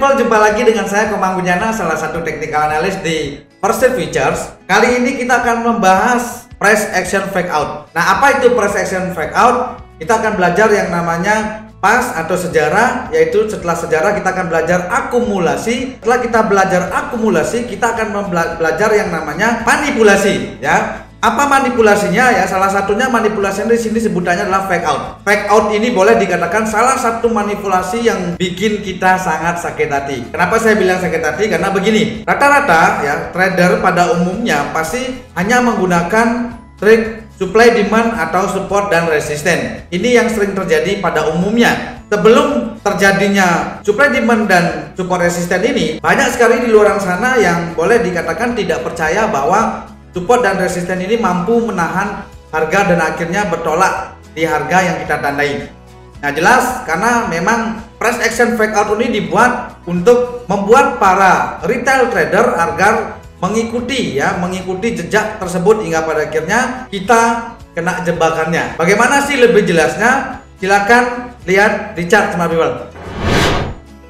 people, jumpa lagi dengan saya Komang Gunyana, salah satu technical analyst di First Street Futures. Kali ini kita akan membahas price action fake out. Nah, apa itu price action fake out? Kita akan belajar yang namanya pas atau sejarah, yaitu setelah sejarah kita akan belajar akumulasi. Setelah kita belajar akumulasi, kita akan belajar yang namanya manipulasi, ya. Apa manipulasinya ya? Salah satunya manipulasi di sini sebutannya adalah fake out. Fake out ini boleh dikatakan salah satu manipulasi yang bikin kita sangat sakit hati. Kenapa saya bilang sakit hati? Karena begini, rata-rata ya trader pada umumnya pasti hanya menggunakan trik supply demand atau support dan resisten. Ini yang sering terjadi pada umumnya. Sebelum terjadinya supply demand dan support resisten ini, banyak sekali di luar sana yang boleh dikatakan tidak percaya bahwa support dan resisten ini mampu menahan harga dan akhirnya bertolak di harga yang kita tandai. Nah, jelas karena memang price action fake out ini dibuat untuk membuat para retail trader agar mengikuti jejak tersebut hingga pada akhirnya kita kena jebakannya. Bagaimana sih lebih jelasnya? Silakan lihat di chart smart people.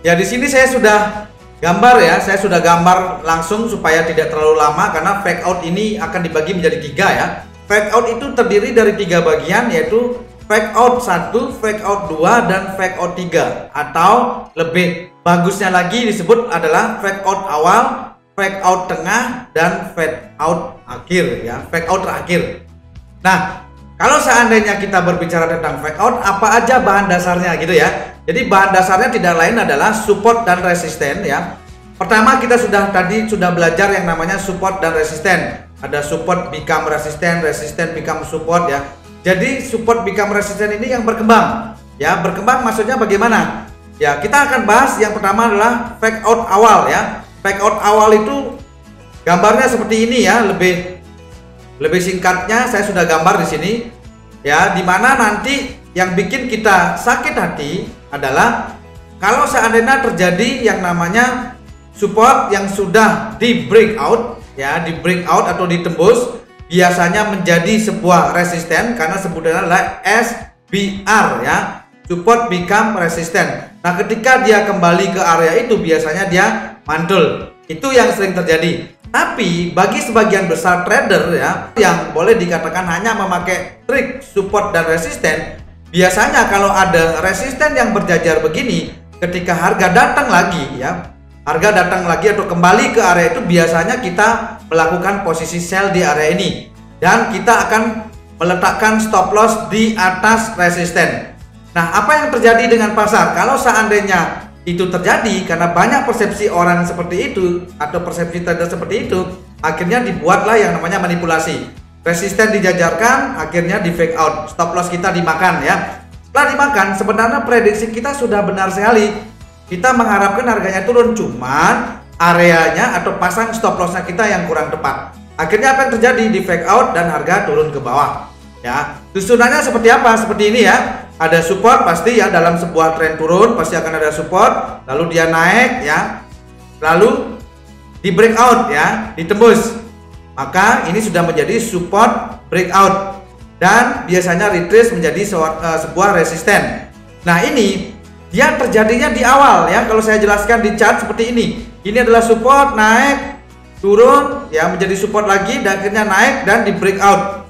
Ya, di sini saya sudah gambar ya, saya sudah gambar langsung supaya tidak terlalu lama karena fake out ini akan dibagi menjadi 3 ya. Fake out itu terdiri dari 3 bagian, yaitu fake out 1, fake out 2, dan fake out 3. Atau lebih bagusnya lagi disebut adalah fake out awal, fake out tengah, dan fake out akhir ya, fake out terakhir. Nah, kalau seandainya kita berbicara tentang fake out, apa aja bahan dasarnya gitu ya. Jadi bahan dasarnya tidak lain adalah support dan resisten ya. Pertama kita sudah belajar yang namanya support dan resisten. Ada support become resisten, resisten become support ya. Jadi support become resisten ini yang berkembang. Ya, berkembang maksudnya bagaimana? Ya, kita akan bahas yang pertama adalah fake out awal ya. Fake out awal itu gambarnya seperti ini ya, lebih singkatnya saya sudah gambar di sini. Ya, dimana nanti yang bikin kita sakit hati adalah kalau seandainya terjadi yang namanya support yang sudah di breakout ya, di breakout atau ditembus, biasanya menjadi sebuah resisten karena sebutannya adalah SBR ya, support become resistant. Nah, ketika dia kembali ke area itu biasanya dia mantul. Itu yang sering terjadi. Tapi bagi sebagian besar trader ya yang boleh dikatakan hanya memakai trik support dan resisten, biasanya kalau ada resisten yang berjajar begini, ketika harga datang lagi ya, harga datang lagi atau kembali ke area itu, biasanya kita melakukan posisi sell di area ini dan kita akan meletakkan stop loss di atas resisten. Nah, apa yang terjadi dengan pasar kalau seandainya itu terjadi? Karena banyak persepsi orang seperti itu atau persepsi trader seperti itu, akhirnya dibuatlah yang namanya manipulasi. Resisten dijajarkan, akhirnya di fake out, stop loss kita dimakan ya. Setelah dimakan, sebenarnya prediksi kita sudah benar sekali. Kita mengharapkan harganya turun, cuman areanya atau pasang stop lossnya kita yang kurang tepat. Akhirnya apa yang terjadi? Di fake out dan harga turun ke bawah ya. Susunannya seperti apa? Seperti ini ya. Ada support pasti ya, dalam sebuah tren turun pasti akan ada support, lalu dia naik ya, lalu di breakout ya, ditembus. Maka ini sudah menjadi support breakout dan biasanya retrace menjadi sebuah resisten. Nah, ini dia terjadinya di awal ya. Kalau saya jelaskan di chart seperti ini, ini adalah support, naik, turun ya, menjadi support lagi dan akhirnya naik dan di breakout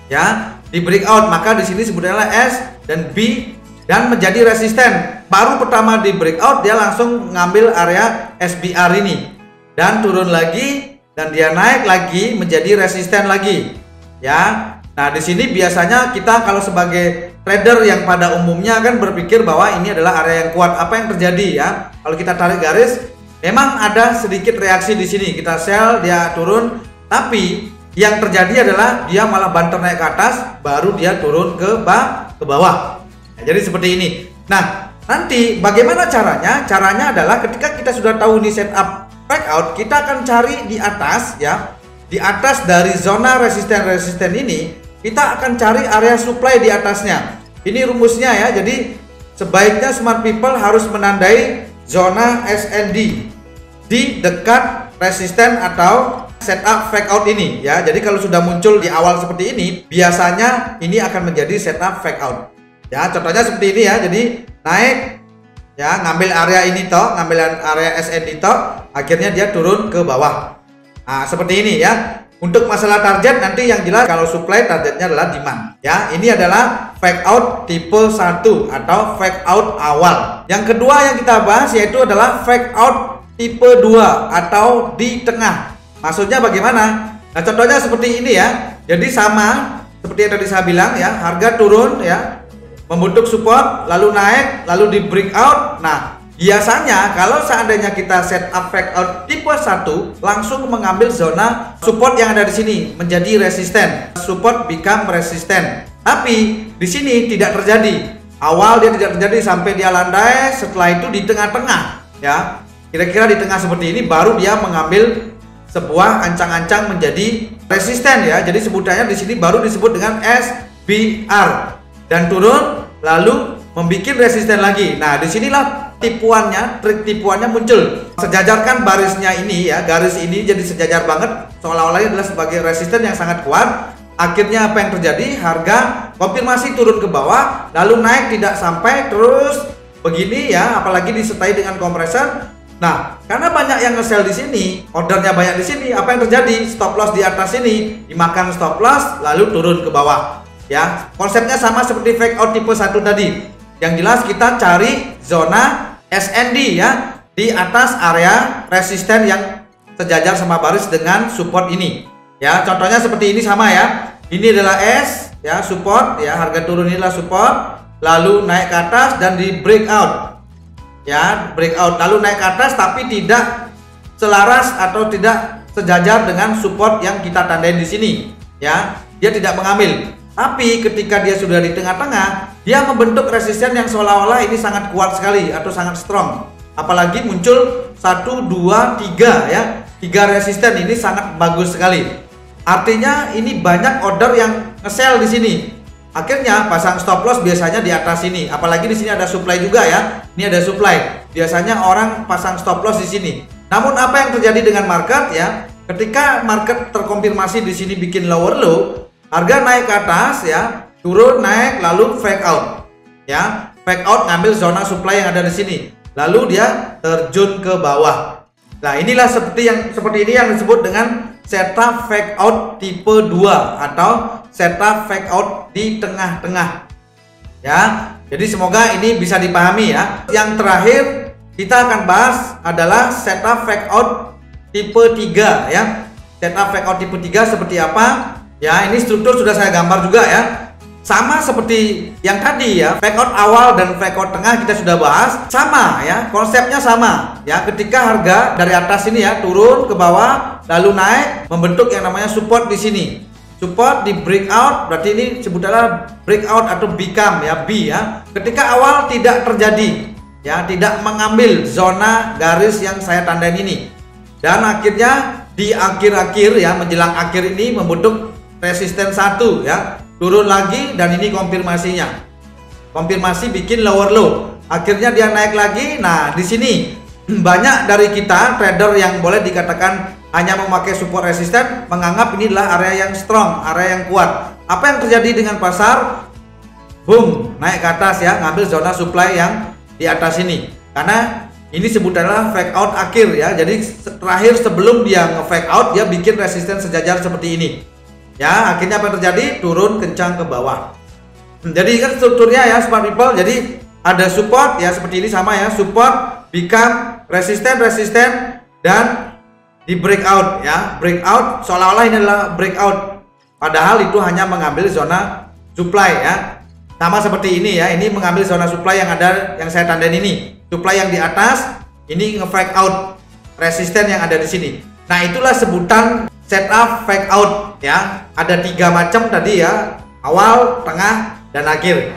ya, di breakout. Maka di sini sebutnya S dan B dan menjadi resisten. Baru pertama di breakout dia langsung ngambil area SBR ini dan turun lagi dan dia naik lagi menjadi resisten lagi ya. Nah, di sini biasanya kita kalau sebagai trader yang pada umumnya kan berpikir bahwa ini adalah area yang kuat. Apa yang terjadi ya? Kalau kita tarik garis, memang ada sedikit reaksi di sini. Kita sell, dia turun, tapi yang terjadi adalah dia malah banter naik ke atas, baru dia turun ke bawah. Nah, jadi seperti ini. Nah, nanti bagaimana caranya? Caranya adalah ketika kita sudah tahu ini setup fake out, kita akan cari di atas ya. Di atas dari zona resisten ini, kita akan cari area supply di atasnya. Ini rumusnya ya. Jadi sebaiknya smart people harus menandai zona SND di dekat resisten atau setup fake out ini ya. Jadi kalau sudah muncul di awal seperti ini, biasanya ini akan menjadi setup fake out ya. Contohnya seperti ini ya. Jadi naik ya, ngambil area ini toh, ngambil area SND toh, akhirnya dia turun ke bawah. Nah, seperti ini ya. Untuk masalah target nanti yang jelas kalau supply targetnya adalah demand. Ya, ini adalah fake out tipe 1 atau fake out awal. Yang kedua yang kita bahas yaitu adalah fake out tipe 2 atau di tengah. Maksudnya bagaimana? Nah, contohnya seperti ini ya. Jadi sama seperti yang tadi saya bilang ya, harga turun ya, membentuk support, lalu naik, lalu di breakout. Nah, biasanya kalau seandainya kita setup fake out tipe 1 langsung mengambil zona support yang ada di sini menjadi resisten. Support become resisten. Tapi di sini tidak terjadi. Awal dia tidak terjadi sampai dia landai, setelah itu di tengah-tengah ya. Kira-kira di tengah seperti ini baru dia mengambil sebuah ancang-ancang menjadi resisten ya. Jadi sebutannya di sini baru disebut dengan SBR dan turun lalu membuat resisten lagi. Nah, disinilah tipuannya, trik tipuannya muncul. Sejajarkan barisnya ini ya, garis ini jadi sejajar banget, seolah-olah adalah sebagai resisten yang sangat kuat. Akhirnya apa yang terjadi? Harga konfirmasi turun ke bawah, lalu naik tidak sampai, terus begini ya, apalagi disertai dengan kompresor. Nah, karena banyak yang nge-sell di sini, ordernya banyak di sini, apa yang terjadi? Stop loss di atas ini dimakan stop loss, lalu turun ke bawah. Ya, konsepnya sama seperti fake out tipe 1 tadi. Yang jelas kita cari zona SND ya di atas area resisten yang sejajar sama baris dengan support ini. Ya, contohnya seperti ini sama ya. Ini adalah S ya, support ya, harga turun inilah support, lalu naik ke atas dan di breakout. Ya, breakout lalu naik ke atas tapi tidak selaras atau tidak sejajar dengan support yang kita tandain di sini. Ya, dia tidak mengambil. Tapi ketika dia sudah di tengah-tengah, dia membentuk resisten yang seolah-olah ini sangat kuat sekali atau sangat strong. Apalagi muncul 1, 2, 3 ya. 3 resisten ini sangat bagus sekali. Artinya ini banyak order yang nge-sell di sini. Akhirnya pasang stop loss biasanya di atas sini. Apalagi di sini ada supply juga ya. Ini ada supply. Biasanya orang pasang stop loss di sini. Namun apa yang terjadi dengan market ya? Ketika market terkonfirmasi di sini bikin lower low, harga naik ke atas ya, turun naik lalu fake out. Ya, fake out ngambil zona supply yang ada di sini. Lalu dia terjun ke bawah. Nah, inilah seperti ini yang disebut dengan setup fake out tipe 2 atau setup fake out di tengah-tengah. Ya. Jadi semoga ini bisa dipahami ya. Yang terakhir kita akan bahas adalah setup fake out tipe 3 ya. Setup fake out tipe 3 seperti apa? Ya, ini struktur sudah saya gambar juga ya. Sama seperti yang tadi ya, fake out awal dan fake out tengah kita sudah bahas. Sama ya, konsepnya sama ya. Ketika harga dari atas ini ya turun ke bawah lalu naik membentuk yang namanya support di sini. Support di breakout, berarti ini sebutannya breakout atau become ya, B ya. Ketika awal tidak terjadi ya, tidak mengambil zona garis yang saya tandain ini. Dan akhirnya di akhir-akhir ya, menjelang akhir ini membentuk resisten 1 ya. Turun lagi dan ini konfirmasinya. Konfirmasi bikin lower low. Akhirnya dia naik lagi. Nah, di sini banyak dari kita trader yang boleh dikatakan hanya memakai support resisten menganggap ini adalah area yang strong, area yang kuat. Apa yang terjadi dengan pasar? Boom, naik ke atas ya, ngambil zona supply yang di atas ini. Karena ini sebutannya fake out akhir ya. Jadi terakhir sebelum dia nge-fake out, dia bikin resisten sejajar seperti ini. Ya, akhirnya apa yang terjadi? Turun kencang ke bawah. Jadi kan strukturnya ya smart people. Jadi ada support ya seperti ini sama ya, support, become, resisten dan di breakout ya. Breakout seolah-olah ini adalah breakout. Padahal itu hanya mengambil zona supply ya. Sama seperti ini ya, ini mengambil zona supply yang ada yang saya tandain ini. Supply yang di atas, ini nge-fake out resisten yang ada di sini. Nah, itulah sebutan setup fake out ya. Ada 3 macam tadi ya, awal, tengah, dan akhir.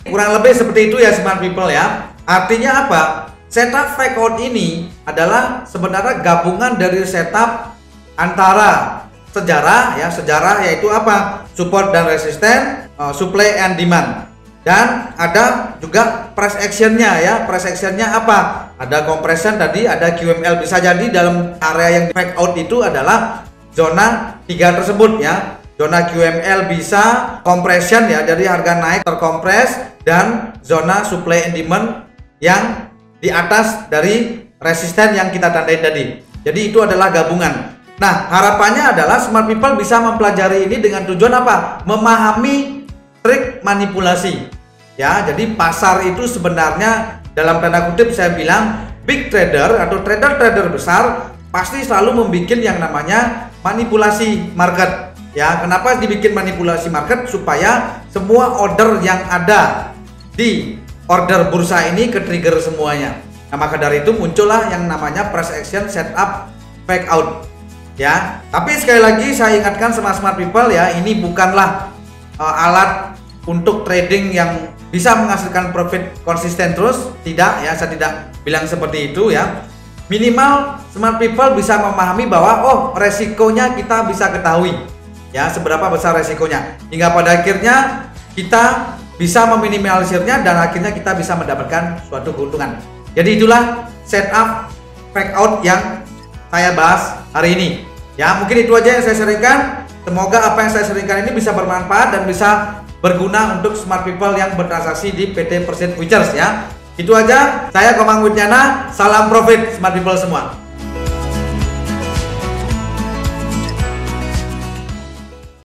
Kurang lebih seperti itu ya smart people ya. Artinya apa? Setup fake out ini adalah sebenarnya gabungan dari setup antara sejarah ya, sejarah yaitu apa? Support dan resisten, supply and demand. Dan ada juga price actionnya ya. Price actionnya apa? Ada compression tadi, ada QML. Bisa jadi dalam area yang fake out itu adalah zona 3 tersebut ya. Zona QML bisa compression ya, jadi harga naik terkompres, dan zona supply and demand yang di atas dari resisten yang kita tandain tadi. Jadi itu adalah gabungan. Nah, harapannya adalah smart people bisa mempelajari ini dengan tujuan apa? Memahami trik manipulasi. Ya, jadi pasar itu sebenarnya dalam tanda kutip saya bilang big trader atau trader-trader besar pasti selalu membuat yang namanya manipulasi market. Ya, kenapa dibikin manipulasi market? Supaya semua order yang ada di order bursa ini ke trigger semuanya. Nah, maka dari itu muncullah yang namanya price action setup fake out. Ya, tapi sekali lagi saya ingatkan sama smart people ya, ini bukanlah alat untuk trading yang bisa menghasilkan profit konsisten terus, tidak ya, saya tidak bilang seperti itu ya. Minimal smart people bisa memahami bahwa oh, resikonya kita bisa ketahui ya, seberapa besar resikonya, hingga pada akhirnya kita bisa meminimalisirnya dan akhirnya kita bisa mendapatkan suatu keuntungan. Jadi itulah setup fake out yang saya bahas hari ini. Ya, mungkin itu aja yang saya sharingkan. Semoga apa yang saya sharingkan ini bisa bermanfaat dan bisa berguna untuk smart people yang bertransaksi di PT Persib Futures ya. Itu aja, saya Komang Widyana, salam profit smart people semua.